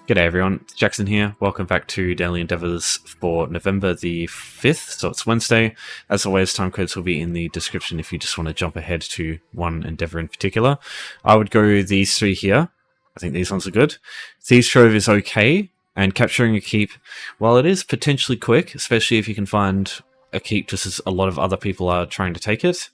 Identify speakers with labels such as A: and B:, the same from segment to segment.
A: G'day everyone, it's Jackson here. Welcome back to Daily Endeavours for November the 5th, so it's Wednesday. As always, timecodes will be in the description if you just want to jump ahead to one endeavour in particular. I would go these three here. I think these ones are good. Thieves Trove is okay, and capturing a keep, while it is potentially quick, especially if you can find a keep just as a lot of other people are trying to take it,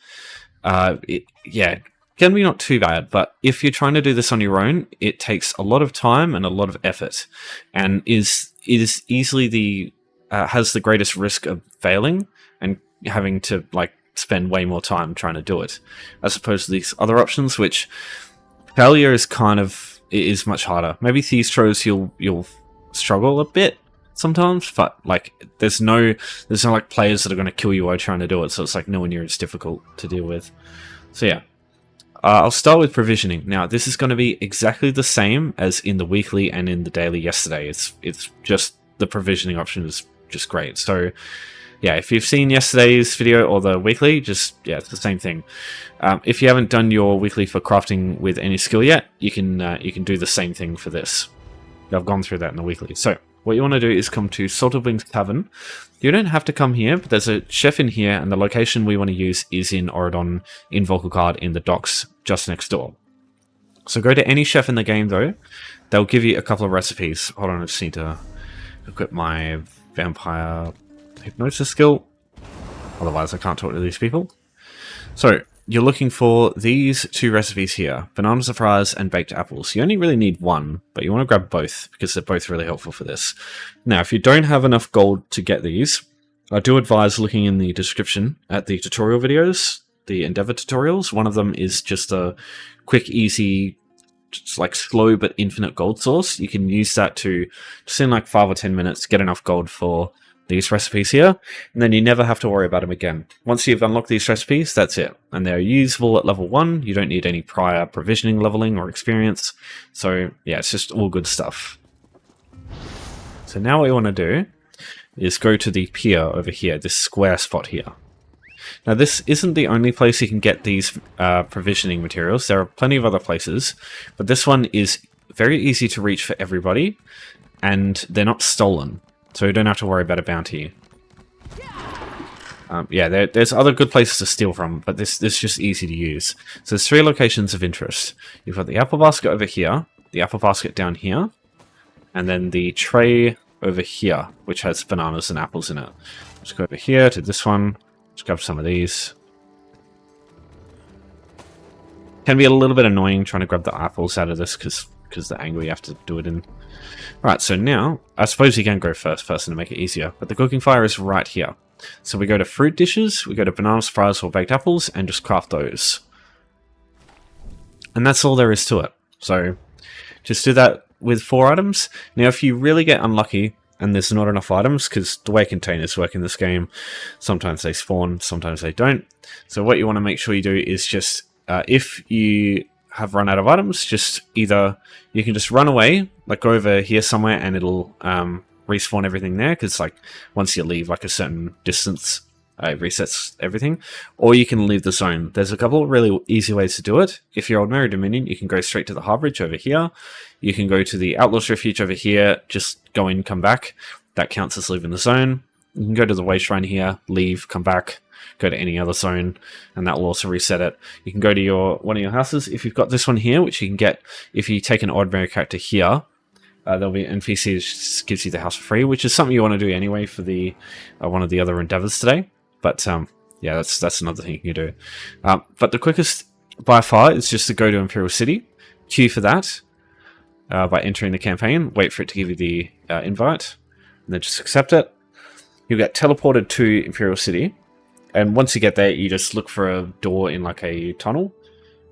A: can be not too bad, but if you're trying to do this on your own, it takes a lot of time and a lot of effort, and is easily has the greatest risk of failing and having to spend way more time trying to do it, as opposed to these other options, which failure is much harder. Maybe Thieves Troves you'll struggle a bit sometimes, but there's no players that are going to kill you while trying to do it, so it's nowhere near as difficult to deal with. So yeah. I'll start with provisioning. Now, this is going to be exactly the same as in the weekly and in the daily yesterday. It's just the provisioning option is just great. So, yeah, if you've seen yesterday's video or the weekly, it's the same thing. If you haven't done your weekly for crafting with any skill yet, you can do the same thing for this. I've gone through that in the weekly. So, what you want to do is come to Salted Wings Tavern. You don't have to come here, but there's a chef in here, and the location we want to use is in Oridon, in Volkagard, in the docks just next door. So go to any chef in the game, though. They'll give you a couple of recipes. Hold on, I just need to equip my vampire hypnosis skill. Otherwise, I can't talk to these people. So you're looking for these two recipes here, bananas and fries and baked apples. You only really need one, but you want to grab both because they're both really helpful for this. Now, if you don't have enough gold to get these, I do advise looking in the description at the tutorial videos, the Endeavour tutorials. One of them is just a quick, easy, slow but infinite gold source. You can use that to, just in 5 or 10 minutes, get enough gold for these recipes here, and then you never have to worry about them again. Once you've unlocked these recipes, that's it, and they're usable at level 1. You don't need any prior provisioning, leveling, or experience. So yeah, it's just all good stuff. So now what you want to do is go to the pier over here, this square spot here. Now this isn't the only place you can get these provisioning materials. There are plenty of other places, but this one is very easy to reach for everybody, and they're not stolen. So you don't have to worry about a bounty. There's other good places to steal from, but this is just easy to use. So there's 3 locations of interest. You've got the apple basket over here, the apple basket down here, and then the tray over here, which has bananas and apples in it. Let's go over here to this one. Let's grab some of these. Can be a little bit annoying trying to grab the apples out of this because the angle you have to do it in. Right, so now, I suppose you can go first person to make it easier, but the cooking fire is right here. So we go to fruit dishes, we go to bananas, fries, or baked apples, and just craft those. And that's all there is to it. So just do that with 4 items. Now, if you really get unlucky and there's not enough items, because the way containers work in this game, sometimes they spawn, sometimes they don't. So what you want to make sure you do is just, if you have run out of items, just either you can just run away, go over here somewhere, and it'll respawn everything there, because once you leave a certain distance, it resets everything. Or you can leave the zone. There's a couple of really easy ways to do it. If you're Old Merry Dominion, you can go straight to the Harborage over here. You can go to the Outlaws Refuge over here, just go in, come back. That counts as leaving the zone. You can go to the Way Shrine here, leave, come back, go to any other zone, and that will also reset it. You can go to one of your houses. If you've got this one here, which you can get if you take an ordinary character here, there'll be an NPC that just gives you the house for free, which is something you want to do anyway for the one of the other endeavors today. But yeah, that's another thing you can do. But the quickest by far is just to go to Imperial City, queue for that by entering the campaign, wait for it to give you the invite, and then just accept it. You'll get teleported to Imperial City. And once you get there, you just look for a door in a tunnel,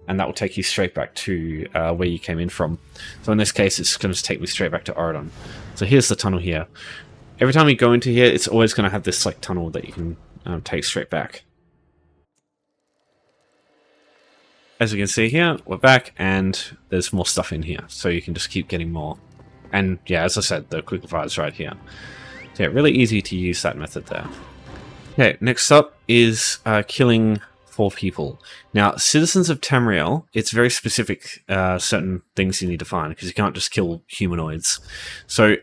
A: and that will take you straight back to where you came in from. So in this case, it's going to take me straight back to Oridon. So here's the tunnel here. Every time you go into here, it's always going to have this tunnel that you can take straight back. As you can see here, we're back, and there's more stuff in here, so you can just keep getting more. And yeah, as I said, the quick fire is right here. So yeah, really easy to use that method there. Okay, next up is killing for people. Now, citizens of Tamriel, it's very specific certain things you need to find, because you can't just kill humanoids. So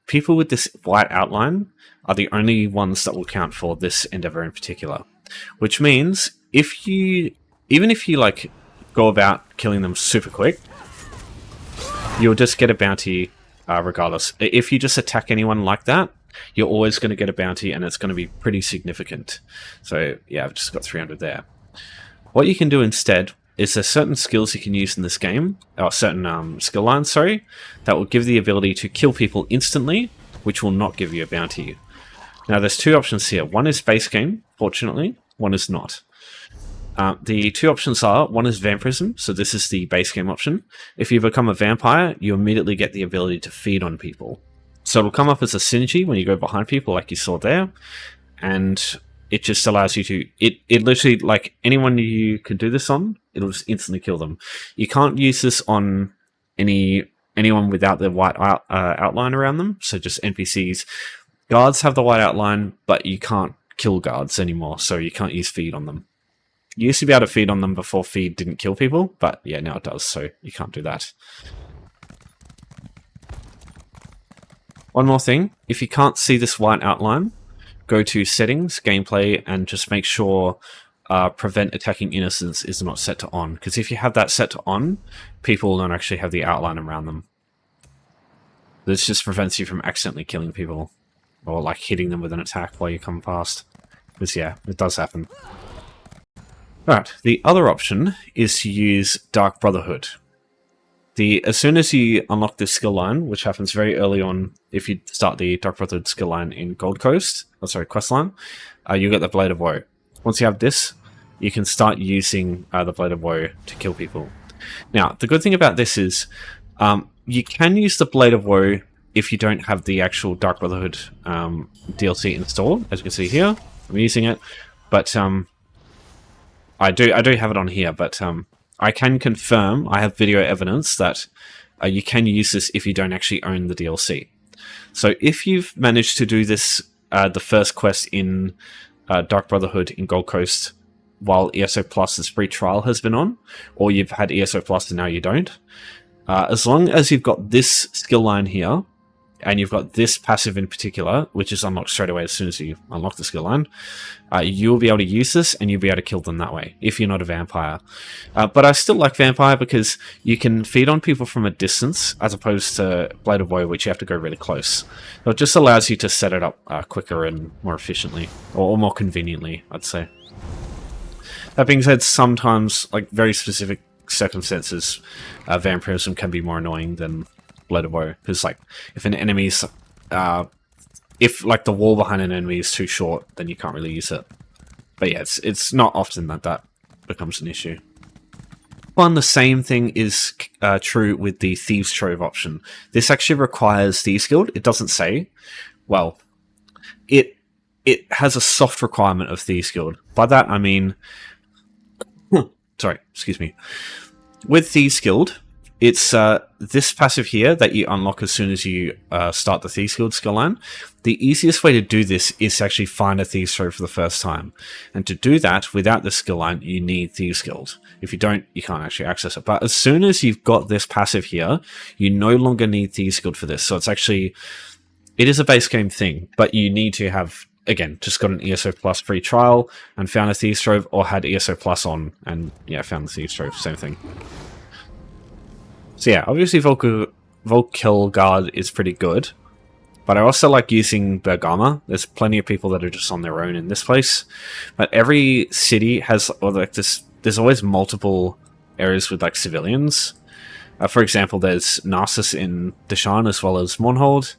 A: people with this white outline are the only ones that will count for this endeavor in particular. Which means even if you like go about killing them super quick, you'll just get a bounty regardless. If you just attack anyone like that, you're always going to get a bounty, and it's going to be pretty significant. So yeah, I've just got 300 there. What you can do instead is there's certain skills you can use in this game, or certain skill lines, sorry, that will give the ability to kill people instantly, which will not give you a bounty. Now there's two options here. One is base game, fortunately. One is not. The two options are, one is Vampirism, so this is the base game option. If you become a vampire, you immediately get the ability to feed on people. So it'll come up as a synergy when you go behind people like you saw there, and it just allows you to, it literally, like anyone you can do this on, it'll just instantly kill them. You can't use this on anyone without the white outline around them, so just NPCs. Guards have the white outline, but you can't kill guards anymore, so you can't use feed on them. You used to be able to feed on them before feed didn't kill people, but yeah, now it does, so you can't do that. One more thing, if you can't see this white outline, go to Settings, Gameplay, and just make sure Prevent Attacking Innocents is not set to on, because if you have that set to on, people don't actually have the outline around them. This just prevents you from accidentally killing people, or like hitting them with an attack while you come past, because yeah, it does happen. Alright, the other option is to use Dark Brotherhood. As soon as you unlock this skill line, which happens very early on if you start the Dark Brotherhood skill line in Gold Coast, quest line, you get the Blade of Woe. Once you have this, you can start using the Blade of Woe to kill people. Now, the good thing about this is you can use the Blade of Woe if you don't have the actual Dark Brotherhood DLC installed. As you can see here, I'm using it, but I do have it on here, but I can confirm, I have video evidence that you can use this if you don't actually own the DLC. So if you've managed to do this, the first quest in Dark Brotherhood in Gold Coast while ESO Plus's free trial has been on, or you've had ESO Plus and now you don't, as long as you've got this skill line here, and you've got this passive in particular, which is unlocked straight away as soon as you unlock the skill line, you'll be able to use this and you'll be able to kill them that way, if you're not a vampire. But I still like Vampire because you can feed on people from a distance, as opposed to Blade of Woe, which you have to go really close. So it just allows you to set it up quicker and more efficiently, or more conveniently, I'd say. That being said, sometimes, like very specific circumstances, Vampirism can be more annoying than Blade of Woe, because like if an enemy's if like the wall behind an enemy is too short, then you can't really use it. But yeah, it's not often that becomes an issue. One, the same thing is true with the Thieves Trove option. This actually requires Thieves Guild. It doesn't say. Well, it has a soft requirement of Thieves Guild. By that I mean, sorry, excuse me. With Thieves Guild, it's this passive here that you unlock as soon as you start the Thieves Guild skill line. The easiest way to do this is to actually find a Thieves Trove for the first time. And to do that without the skill line, you need Thieves Guild. If you don't, you can't actually access it. But as soon as you've got this passive here, you no longer need Thieves Guild for this. So it's actually, it is a base game thing, but you need to have, again, just got an ESO Plus free trial and found a Thieves Trove, or had ESO Plus on and yeah, found the Thieves Trove, same thing. So yeah, obviously Volkilgard is pretty good, but I also like using Bergama. There's plenty of people that are just on their own in this place, but every city has, or like this, there's always multiple areas with like civilians. For example, there's Narcissus in Deshan as well as Mournhold.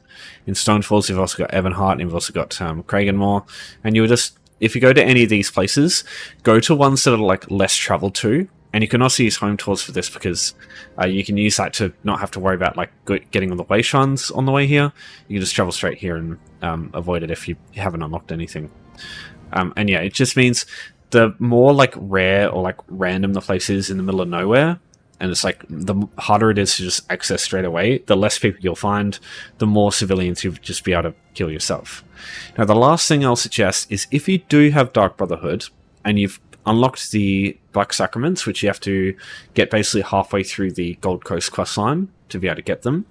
A: In Stonefalls, you've also got Evanhart, and you've also got Kraganmore, and you'll just, if you go to any of these places, go to ones that are like less traveled to. And you can also use home tours for this, because you can use that to not have to worry about like getting on the way shrines on the way here. You can just travel straight here and avoid it if you haven't unlocked anything. And yeah, it just means the more like rare or like random the place is in the middle of nowhere, and it's like the harder it is to just access straight away, the less people you'll find, the more civilians you'll just be able to kill yourself. Now, the last thing I'll suggest is if you do have Dark Brotherhood and you've unlocked the Black Sacraments, which you have to get basically halfway through the Gold Coast questline to be able to get them.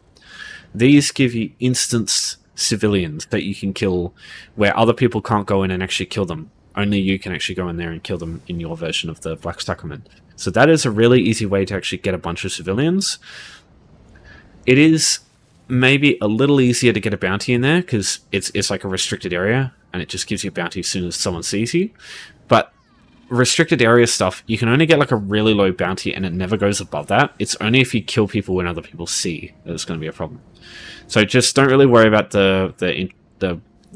A: These give you instance civilians that you can kill where other people can't go in and actually kill them. Only you can actually go in there and kill them in your version of the Black Sacrament. So that is a really easy way to actually get a bunch of civilians. It is maybe a little easier to get a bounty in there because it's like a restricted area and it just gives you a bounty as soon as someone sees you. But restricted area stuff, you can only get like a really low bounty and it never goes above that. It's only if you kill people when other people see that it's going to be a problem. So just don't really worry about the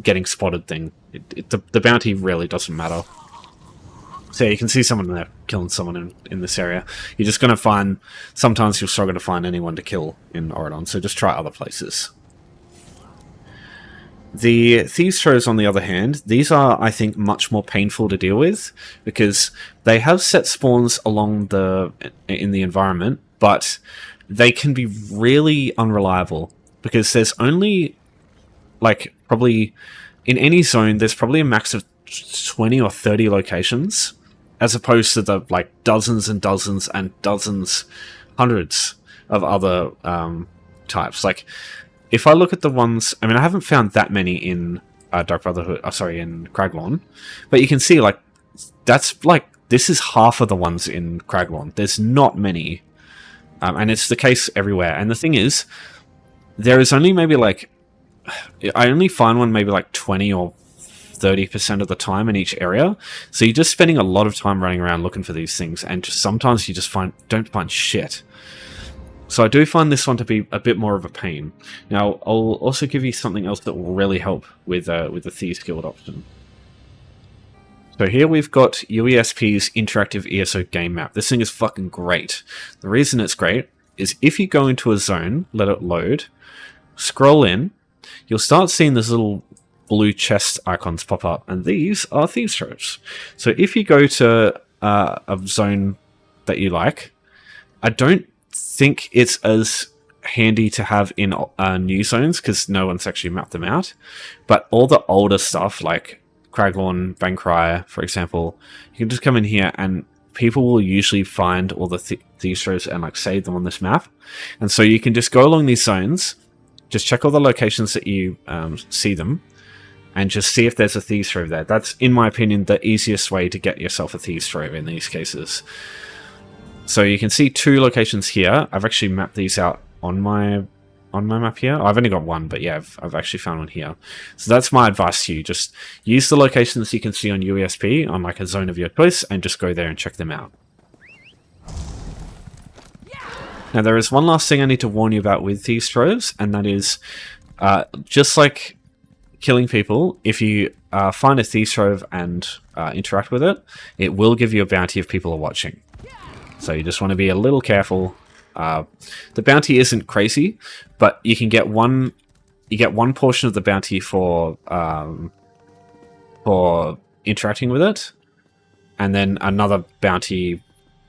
A: getting spotted thing. The bounty really doesn't matter. So yeah, you can see someone there killing someone in this area. You're just going to find, sometimes you'll struggle to find anyone to kill in Auradon, so just try other places. The Thieves Troves, on the other hand, these are, I think, much more painful to deal with, because they have set spawns along in the environment, but they can be really unreliable, because there's only, like, probably, in any zone, there's probably a max of 20 or 30 locations, as opposed to the like dozens and dozens and dozens, hundreds of other types. Like, if I look at the ones, I mean, I haven't found that many in Dark Brotherhood, in Craglorn, but you can see, like, that's like, this is half of the ones in Craglorn. There's not many, and it's the case everywhere. And the thing is, there is only maybe like, I only find one maybe like 20 or 30% of the time in each area, so you're just spending a lot of time running around looking for these things, and just sometimes you just don't find shit. So I do find this one to be a bit more of a pain. Now, I'll also give you something else that will really help with the Thieves Guild option. So here we've got UESP's Interactive ESO Game Map. This thing is fucking great. The reason it's great is if you go into a zone, let it load, scroll in, you'll start seeing this little blue chest icons pop up, and these are Thieves Troves. So if you go to a zone that you like, I don't think it's as handy to have in new zones because no one's actually mapped them out, but all the older stuff like Craglorn, Bankrai, for example, you can just come in here and people will usually find all the Thieves Troves and like save them on this map, and so you can just go along these zones, just check all the locations that you see them, and just see if there's a Thieves Trove there. That's, in my opinion, the easiest way to get yourself a Thieves Trove in these cases. So you can see 2 locations here. I've actually mapped these out on my map here. I've only got one, but yeah, I've actually found one here. So that's my advice to you. Just use the locations you can see on UESP on like a zone of your choice, and just go there and check them out. Now there is one last thing I need to warn you about with Thieves Troves, and that is just like killing people, if you find a Thieves Trove and interact with it, it will give you a bounty if people are watching. So you just want to be a little careful. The bounty isn't crazy, but you can get one. You get one portion of the bounty for interacting with it, and then another bounty,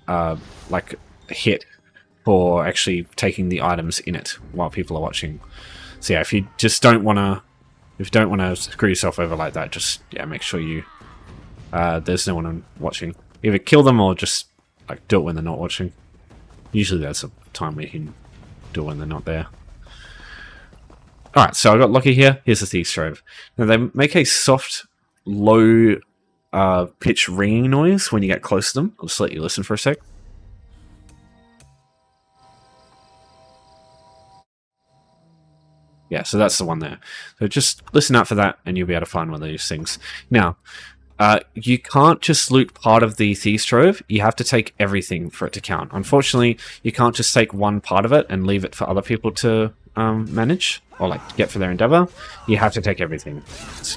A: like hit, for actually taking the items in it while people are watching. So yeah, if you just don't want to. If you don't want to screw yourself over like that, just make sure you there's no one watching. Either kill them or just like do it when they're not watching. Usually there's a time where you can do it when they're not there. Alright, so I got lucky here. Here's the Thieves Trove. Now they make a soft, low pitch ringing noise when you get close to them. I'll just let you listen for a sec. Yeah, so that's the one there. So just listen out for that, and you'll be able to find one of these things. Now, you can't just loot part of the Thieves Trove. You have to take everything for it to count. Unfortunately, you can't just take one part of it and leave it for other people to manage, or like get for their endeavor. You have to take everything. It's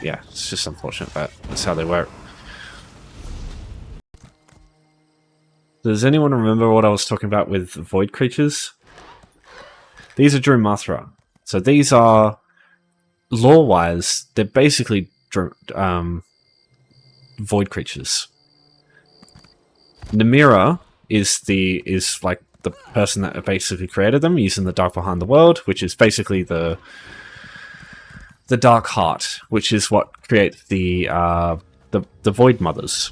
A: just unfortunate, but that's how they work. Does anyone remember what I was talking about with void creatures? These are Drumathra. So these are, lore-wise, they're basically void creatures. Namira is like the person that basically created them using the Dark Behind the World, which is basically the Dark Heart, which is what creates the Void Mothers.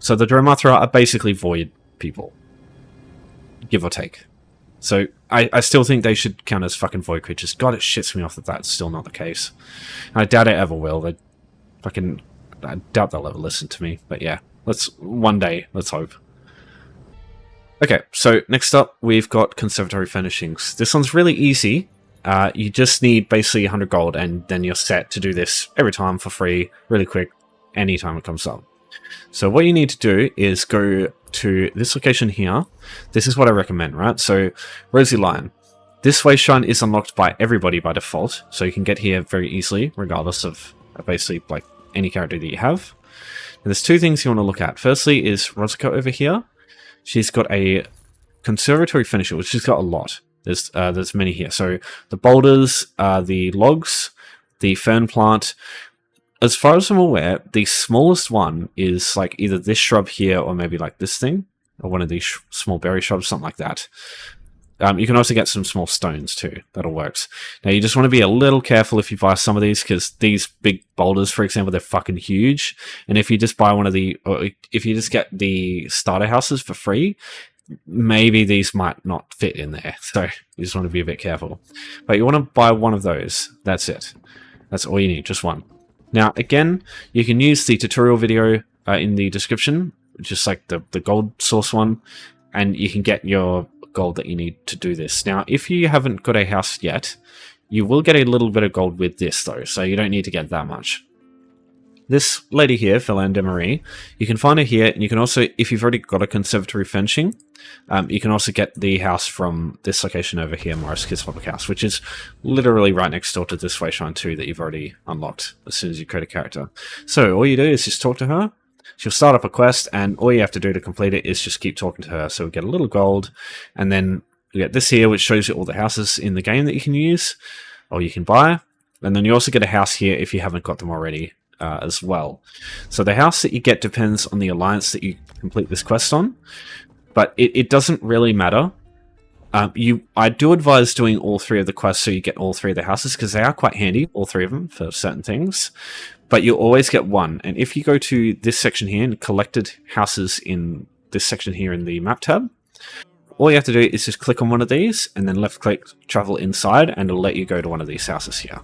A: So the Dromathra are basically void people, give or take. So I still think they should count as fucking void creatures. God, it shits me off that that's still not the case. And I doubt it ever will. I doubt they'll ever listen to me. But yeah, one day, let's hope. Okay, so next up, we've got Conservatory Furnishings. This one's really easy. You just need basically 100 gold, and then you're set to do this every time for free, really quick, anytime it comes up. So what you need to do is go to this location here. This is what I recommend, right? So Rosy Lion. This wayshrine is unlocked by everybody by default, so you can get here very easily, regardless of basically like any character that you have. And there's two things you want to look at. Firstly is Rosica over here. She's got a Conservatory Finisher, which she's got a lot. There's many here. So the boulders, the logs, the fern plant. As far as I'm aware, the smallest one is like either this shrub here or maybe like this thing, or one of these small berry shrubs, something like that. You can also get some small stones too. That'll work. Now you just want to be a little careful if you buy some of these, because these big boulders, for example, they're fucking huge. And if you just buy one of or if you just get the starter houses for free, maybe these might not fit in there. So you just want to be a bit careful. But you want to buy one of those. That's it. That's all you need, just one. Now, again, you can use the tutorial video in the description, just like the gold source one, and you can get your gold that you need to do this. Now, if you haven't got a house yet, you will get a little bit of gold with this, though, so you don't need to get that much. This lady here, Philande Marie, you can find her here, and you can also, if you've already got a Conservatory Furnishing, you can also get the house from this location over here, Morris Kids Public House, which is literally right next door to this Wayshrine 2 that you've already unlocked as soon as you create a character. So all you do is just talk to her, she'll start up a quest, and all you have to do to complete it is just keep talking to her. So we get a little gold, and then you get this here, which shows you all the houses in the game that you can use, or you can buy, and then you also get a house here if you haven't got them already. As well. So the house that you get depends on the alliance that you complete this quest on, but it doesn't really matter. I do advise doing all three of the quests so you get all three of the houses, because they are quite handy, all three of them, for certain things, but you'll always get one. And if you go to this section here and collected houses in this section here in the map tab, all you have to do is just click on one of these and then left click, travel inside, and it'll let you go to one of these houses here.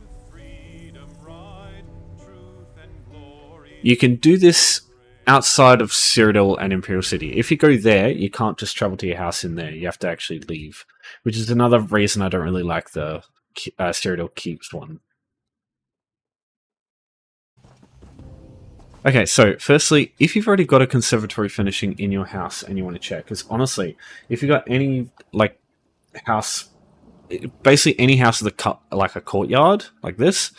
A: You can do this outside of Cyrodiil and Imperial City. If you go there, you can't just travel to your house in there. You have to actually leave, which is another reason I don't really like the Cyrodiil Keeps one. Okay, so firstly, if you've already got a Conservatory Furnishing in your house and you want to check, because honestly, if you've got any like house, basically any house with like a courtyard like this,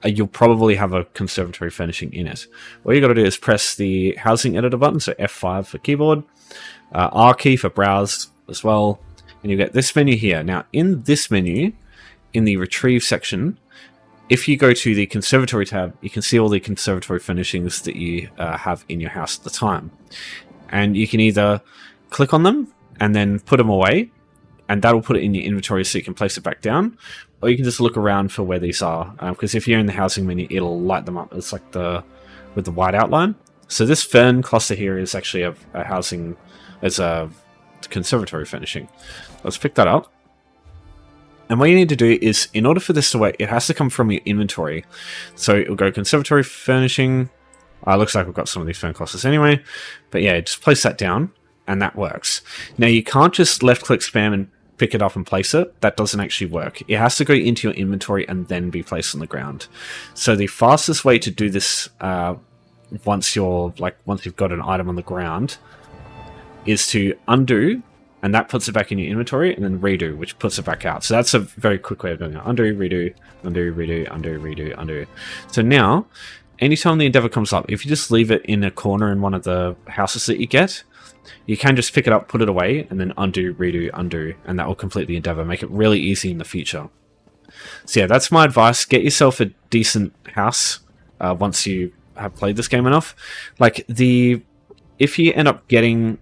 A: you'll probably have a Conservatory Furnishing in it. All you got to do is press the housing editor button, so F5 for keyboard, R key for browse as well, and you get this menu here. Now, in this menu, in the retrieve section, if you go to the Conservatory tab, you can see all the Conservatory Furnishings that you have in your house at the time. And you can either click on them and then put them away, and that'll put it in your inventory so you can place it back down, or you can just look around for where these are, because if you're in the housing menu, it'll light them up. It's like with the white outline. So this fern cluster here is actually a housing, it's a Conservatory Furnishing. Let's pick that up. And what you need to do is, in order for this to work, it has to come from your inventory. So it'll go Conservatory Furnishing. Looks like we've got some of these fern clusters anyway. But yeah, just place that down, and that works. Now you can't just left click spam and pick it up and place it. That doesn't actually work. It has to go into your inventory and then be placed on the ground. So the fastest way to do this once you've got an item on the ground is to undo, and that puts it back in your inventory, and then redo, which puts it back out. So that's a very quick way of doing it. Undo, redo, undo, redo, undo, redo, undo. So now, anytime the endeavor comes up, if you just leave it in a corner in one of the houses that you get, you can just pick it up, put it away, and then undo, redo, undo, and that will complete the endeavor, make it really easy in the future. So yeah, that's my advice. Get yourself a decent house once you have played this game enough. Like, if you end up getting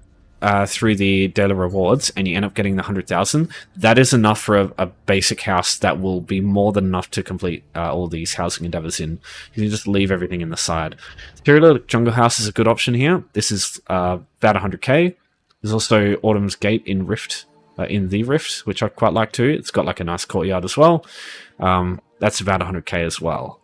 A: through the daily rewards and you end up getting the 100,000, that is enough for a basic house that will be more than enough to complete all these housing endeavors in. You can just leave everything in the side. Cyrodiil Jungle House is a good option here. This is about 100k. There's also Autumn's Gate in Rift, in the Rift, which I quite like too. It's got like a nice courtyard as well. That's about 100k as well.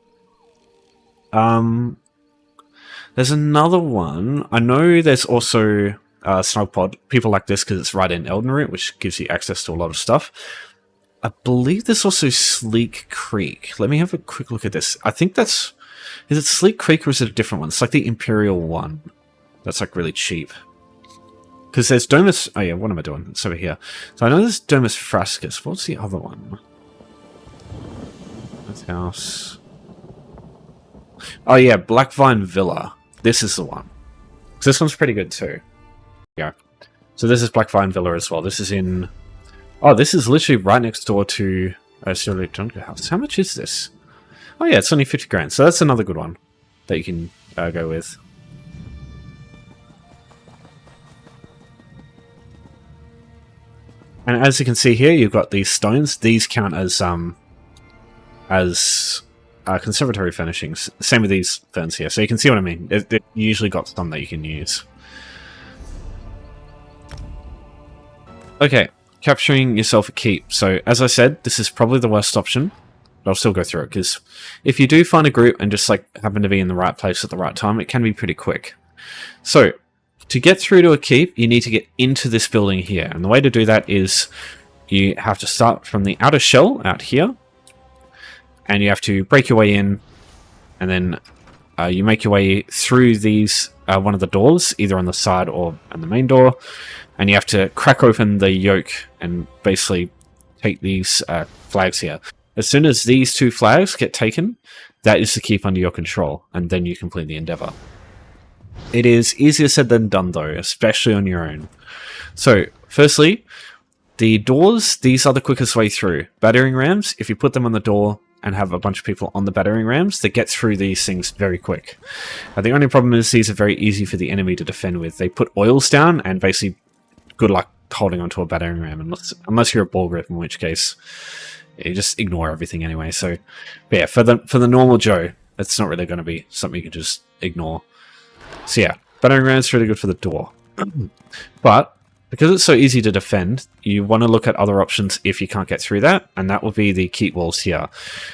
A: There's another one. I know there's also Snugpod. People like this because it's right in Elden Root, which gives you access to a lot of stuff. I believe there's also Sleek Creek. Let me have a quick look at this. I think that's... Is it Sleek Creek or is it a different one? It's like the Imperial one. That's like really cheap. Because there's Domus... Oh yeah, what am I doing? It's over here. So I know there's Domus Frascus. What's the other one? That's house... Oh yeah, Blackvine Villa. This is the one. So this one's pretty good too. Yeah. So this is Blackvine Villa as well. This is in... Oh, this is literally right next door to Cyrodiil Jungle House. How much is this? Oh yeah, it's only 50 grand. So that's another good one that you can go with. And as you can see here, you've got these stones. These count as Conservatory Furnishings. Same with these ferns here. So you can see what I mean. They've usually got some that you can use. Okay, capturing yourself a keep. So as I said, this is probably the worst option. But I'll still go through it, because if you do find a group and just like happen to be in the right place at the right time, it can be pretty quick. So to get through to a keep, you need to get into this building here. And the way to do that is you have to start from the outer shell out here. And you have to break your way in, and then you make your way through these one of the doors, either on the side or on the main door, and you have to crack open the yoke and basically take these flags here. As soon as these two flags get taken, that is the keep under your control, and then you complete the endeavor. It is easier said than done though, especially on your own. So, firstly, the doors, these are the quickest way through. Battering rams, if you put them on the door and have a bunch of people on the battering rams, they get through these things very quick. The only problem is these are very easy for the enemy to defend with. They put oils down and basically good luck holding onto a battering ram, unless you're a ball grip, in which case you just ignore everything anyway. So but yeah, for the normal Joe, it's not really going to be something you can just ignore. So yeah, battering ram's really good for the door. But because it's so easy to defend, you want to look at other options if you can't get through that, and that will be the keep walls here.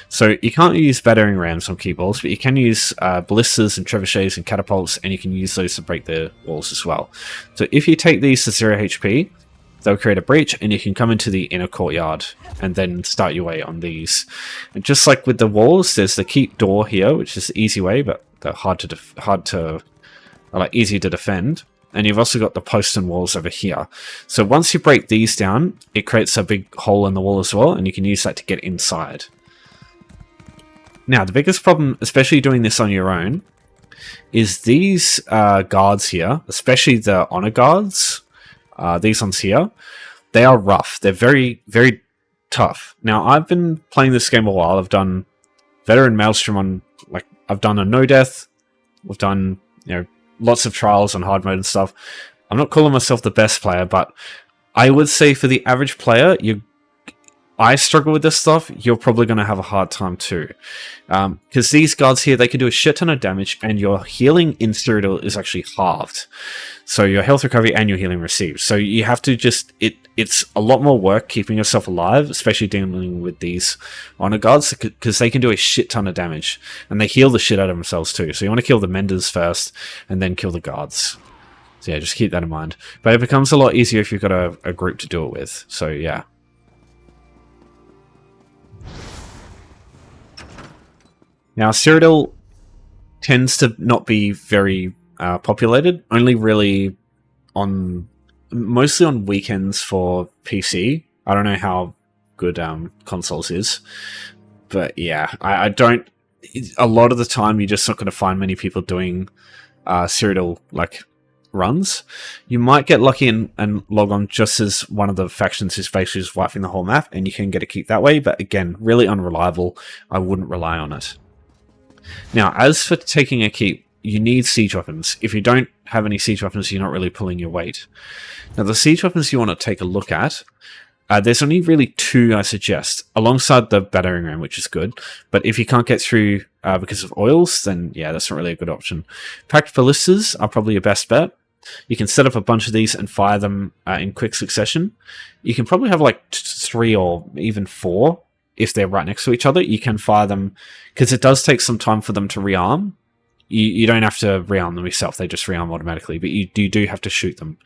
A: So you can't use battering rams on keep walls, but you can use ballistas and trebuchets and catapults, and you can use those to break the walls as well. So if you take these to 0 HP, they'll create a breach, and you can come into the inner courtyard and then start your way on these. And just like with the walls, there's the keep door here, which is the easy way, but they're easy to defend. And you've also got the postern walls over here. So once you break these down, it creates a big hole in the wall as well, and you can use that to get inside. Now, the biggest problem, especially doing this on your own, is these guards here, especially the honor guards, these ones here, they are rough. They're very, very tough. Now, I've been playing this game a while. I've done Veteran Maelstrom on, I've done a no death. We've done, lots of trials on hard mode and stuff. I'm not calling myself the best player, but I would say for the average player, I struggle with this stuff. You're probably going to have a hard time too. Because these guards here, they can do a shit ton of damage, and your healing in Cyrodiil is actually halved. So your health recovery and your healing received. So you have to it's a lot more work keeping yourself alive, especially dealing with these honor guards, because they can do a shit ton of damage, and they heal the shit out of themselves too. So you want to kill the menders first, and then kill the guards. So yeah, just keep that in mind. But it becomes a lot easier if you've got a group to do it with. So yeah. Now, Cyrodiil tends to not be very populated, only really mostly on weekends for PC. I don't know how good consoles is, but yeah, I don't... A lot of the time, you're just not going to find many people doing Cyrodiil, runs. You might get lucky and log on just as one of the factions is basically just wiping the whole map, and you can get a keep that way, but again, really unreliable. I wouldn't rely on it. Now, as for taking a keep, you need siege weapons. If you don't have any siege weapons, you're not really pulling your weight. Now, the siege weapons you want to take a look at, there's only really 2 I suggest, alongside the battering ram, which is good. But if you can't get through because of oils, then yeah, that's not really a good option. Packed ballistas are probably your best bet. You can set up a bunch of these and fire them in quick succession. You can probably have like 3 or even 4 if they're right next to each other. You can fire them, because it does take some time for them to rearm. You don't have to rearm them yourself, they just rearm automatically, but you do have to shoot them.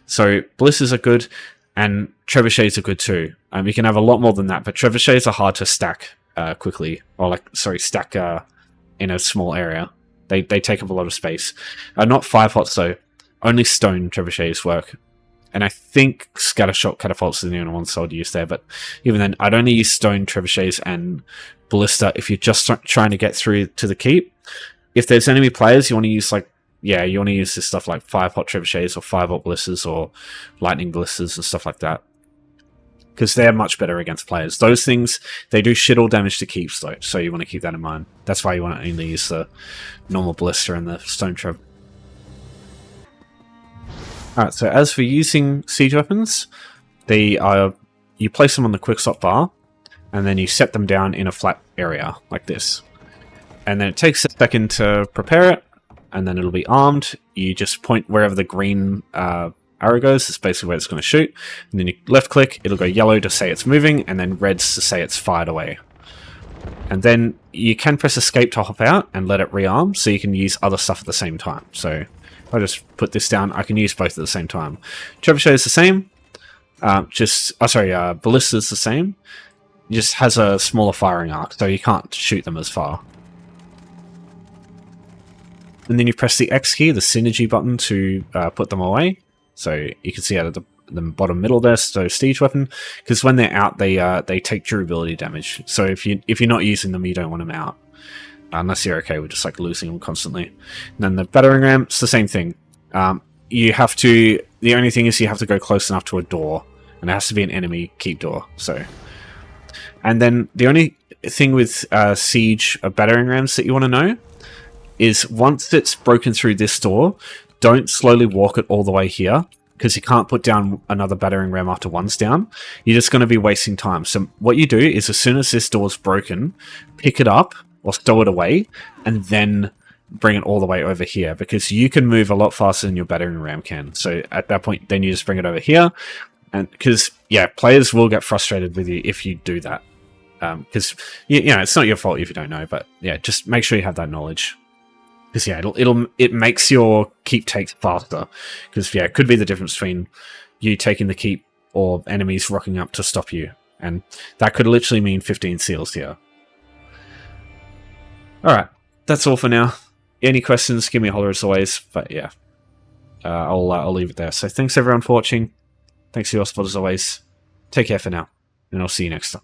A: So ballistas are good, and trebuchets are good too. You can have a lot more than that, but trebuchets are hard to stack quickly, or stack in a small area. They take up a lot of space. Not 5-hots though. Only stone trebuchets work. And I think scattershot catapults are the only ones I would use there, but even then, I'd only use stone trebuchets and ballista if you're just trying to get through to the keep. If there's enemy players, you want to use you want to use this stuff like 5-hot trebuchets or 5-hot ballistas or lightning ballistas and stuff like that, because they're much better against players. Those things, they do shit all damage to keeps though, so you want to keep that in mind. That's why you want to only use the normal ballista and the stone treb. Alright, so as for using siege weapons, you place them on the quickstop bar, and then you set them down in a flat area like this. And then it takes a second to prepare it, and then it'll be armed. You just point wherever the green arrow goes, that's basically where it's going to shoot. And then you left click, it'll go yellow to say it's moving, and then reds to say it's fired away. And then you can press escape to hop out and let it rearm, so you can use other stuff at the same time. So if I just put this down, I can use both at the same time. Trebuchet is the same. Ballista is the same. It just has a smaller firing arc, so you can't shoot them as far. And then you press the X key, the synergy button, to put them away. So you can see out of the bottom middle there, so siege weapon, because when they're out, they take durability damage. So if you're not using them, you don't want them out, unless you're okay with just losing them constantly. And then the battering ram, it's the same thing. You have to. The only thing is you have to go close enough to a door, and it has to be an enemy keep door. So, and then the only thing with siege battering rams that you want to know is once it's broken through this door, don't slowly walk it all the way here, because you can't put down another battering ram after one's down. You're just going to be wasting time. So what you do is, as soon as this door's broken, pick it up or stow it away, and then bring it all the way over here, because you can move a lot faster than your battering ram can. So at that point, then you just bring it over here, and because players will get frustrated with you if you do that. Because it's not your fault if you don't know, but just make sure you have that knowledge. Because it makes your keep takes faster. Because it could be the difference between you taking the keep or enemies rocking up to stop you, and that could literally mean 15 seals here. All right, that's all for now. Any questions? Give me a holler as always. But I'll leave it there. So thanks everyone for watching. Thanks for your support as always. Take care for now, and I'll see you next time.